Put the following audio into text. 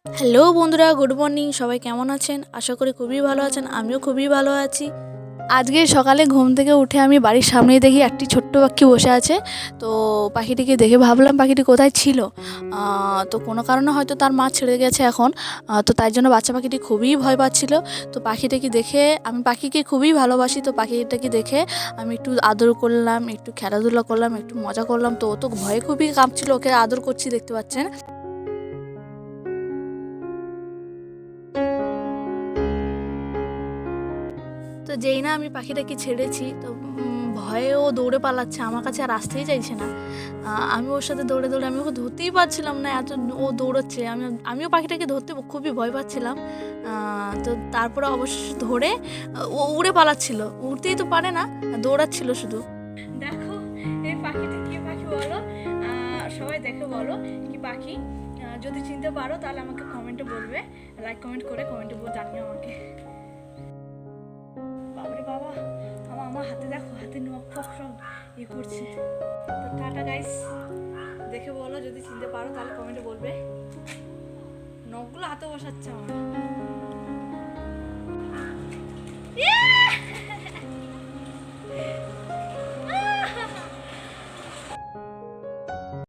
Hello বন্ধুরা, good morning. সবাই কেমন আছেন? আশা করি খুবই ভালো আছেন। আমিও খুবই ভালো আছি। আজকে সকালে ঘুম থেকে উঠে আমি বাড়ির সামনেই দেখি একটি ছোট্ট পাখি বসে আছে। তো পাখিটিকে দেখে ভাবলাম পাখিটি কোথায় ছিল। তো কোনো কারণে হয়তো তার মা ছেড়ে গেছে এখন। তো তাই জন্য বাচ্চা পাখিটি খুবই ভয় পাচ্ছিল। তো পাখিটাকে দেখে, আমি পাখিকে খুবই ভালোবাসি, তো পাখিটাকে দেখে আমি একটু আদর করলাম, একটু খেলাধুলা করলাম, একটু মজা করলাম। তো ও তো ভয়ে খুবই কাঁপছিল, ওকে আদর করছি, দেখতে পাচ্ছেন। তো যেই না আমি পাখিটাকে ছেড়েছি, তো ভয়ে ও দৌড়ে পালাচ্ছে, আমার কাছে আর আসতেই চাইছে না। আমি ওর সাথে দৌড়ে দৌড়ে, আমি ওকে ধরতেই পারছিলাম না, এত ও দৌড়চ্ছে। আমিও পাখিটাকে ধরতে খুবই ভয় পাচ্ছিলাম। তো তারপরে অবশ্য ধরে ও উড়ে পালাচ্ছিল, উড়তেই তো পারে না, দৌড়াচ্ছিল শুধু। দেখো এই পাখিটা কি পাখি বলো? সবাই দেখে বলো কি পাখি। যদি চিনতে পারো তাহলে আমাকে কমেন্টে বলবে, লাইক কমেন্ট করে কমেন্টে জানিও আমাকে। বাবারে বাবা, আমার হাতে দেখো, হাতে নখ ফখ সব করছে। তো টাটা গাইস, দেখে বলো যদি চিনতে পারো তাহলে কমেন্টে বলবে। নখগুলো হাতে বসাচ্ছে আমার।